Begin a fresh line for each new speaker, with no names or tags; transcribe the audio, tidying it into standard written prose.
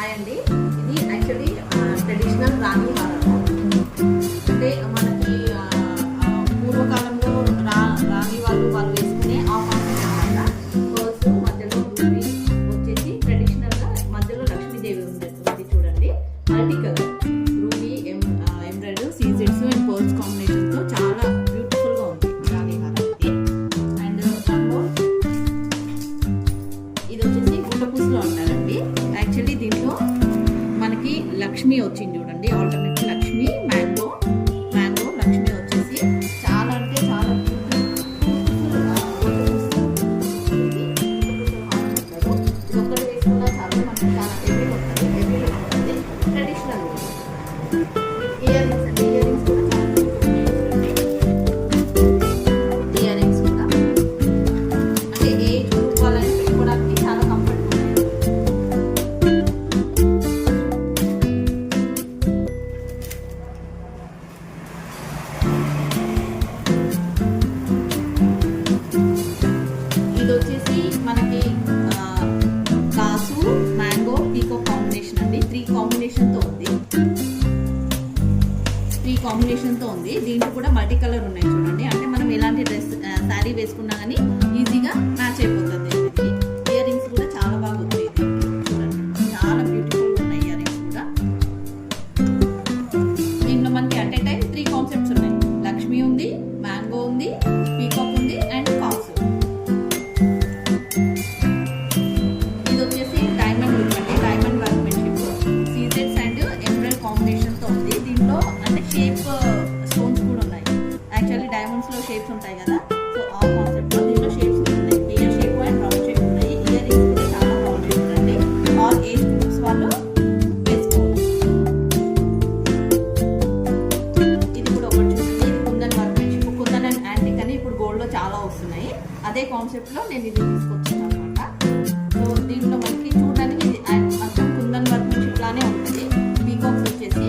Hi అండి. ఇది actually traditional రాణి హారము. అంటే మనకి పూర్వకాలంలో రాణి వాళ్ళు వేసుకునే ఆ కాంబినేషన్ అన్నమాట. పర్స్ మధ్యలో రూబీ వచ్చేసి ట్రెడిషనల్గా మధ్యలో లక్ష్మీదేవి ఉంది చూడండి. మల్టీ కలర్ రూబీ ఎంబ్రాయిడరీ సీజెడ్స్ అండ్ పర్ల్స్ కాంబినేషన్తో చాలా బ్యూటిఫుల్గా ఉంది రాణి హారం ఇది. అండ్ ఇది వచ్చేసి గుండెపూసలో అంటారండి. యాక్చువల్లీ దీంట్లో మనకి లక్ష్మి వచ్చింది చూడండి. ఆల్టర్నేట్ లక్ష్మి మ్యాంగో లక్ష్మి వచ్చేసి చాలా అంటే చాలా ఒక్కటి వేసుకున్నా చాలా మనకి చాలా హెవీ ఉంటుంది. ట్రెడిషనల్ ఇయర్ రింగ్స్ అండి. ఇయర్ రింగ్స్ కూడా ఇయర్ రింగ్స్ కూడా అంటే ఏజ్ గ్రూప్ వాళ్ళని పెట్టుకోవడానికి చాలా కంఫర్టబుల్. ఇది వచ్చేసి మనకి కాసు మ్యాంగో పీకో కాంబినేషన్ అండి. త్రీ కాంబినేషన్తో ఉంది. దీంట్లో కూడా మల్టీ కలర్ ఉన్నాయి చూడండి. అంటే మనం ఎలాంటి డ్రెస్ శారీ వేసుకున్నా కానీ ఈజీగా మ్యాచ్ అయిపోతుంది. ఇయర్ రింగ్స్ కూడా చాలా బాగా వచ్చాయి చూడండి. చాలా బ్యూటిఫుల్గా ఉన్నాయి ఇయర్ రింగ్స్ కూడా. దీంట్లో మనకి అట్ ఏ టైం 3 కాన్సెప్ట్స్ ఉన్నాయి. లక్ష్మి ఉంది, మ్యాంగో ఉంది, పీకాక్ ఉంది అండ్ కాసు. ఇది వచ్చేసి డైమండ్ లుక్ అండి. డైమండ్ వర్క్మెన్షిప్ సీజెడ్స్ అండ్ ఎంబ్రాయిడరీ కాంబినేషన్తో ఉంది. దీంట్లో అంటే షేప్ స్టోన్స్ కూడా ఉన్నాయి. యాక్చువల్లీ డైమండ్స్లో షేప్స్ ఉంటాయి కదా, సో ఆ కాన్సెప్ట్లో దీంట్లో షేప్స్ ఉన్నాయి. Clear shape and round shape ఉన్నాయి. ఇయర్ రింగ్స్ కూడా చాలా బాగుంటాయి చూడండి. ఆల్ ఏజ్ గ్రూప్స్ వాళ్ళు వేసుకోవచ్చు. ఇది కూడా ఒకటి చూడండి. ఇది kundan workmanship. Kundan and antique అని ఇప్పుడు గోల్డ్లో చాలా వస్తున్నాయి. అదే కాన్సెప్ట్లో నేను ఇది తీసుకొచ్చాను అనమాట. సో దీంట్లో మనకి చూడడానికి ఇది మొత్తం కుందన్ వర్క్మెన్షిప్ లానే ఉంటుంది. పీకాక్స్ వచ్చేసి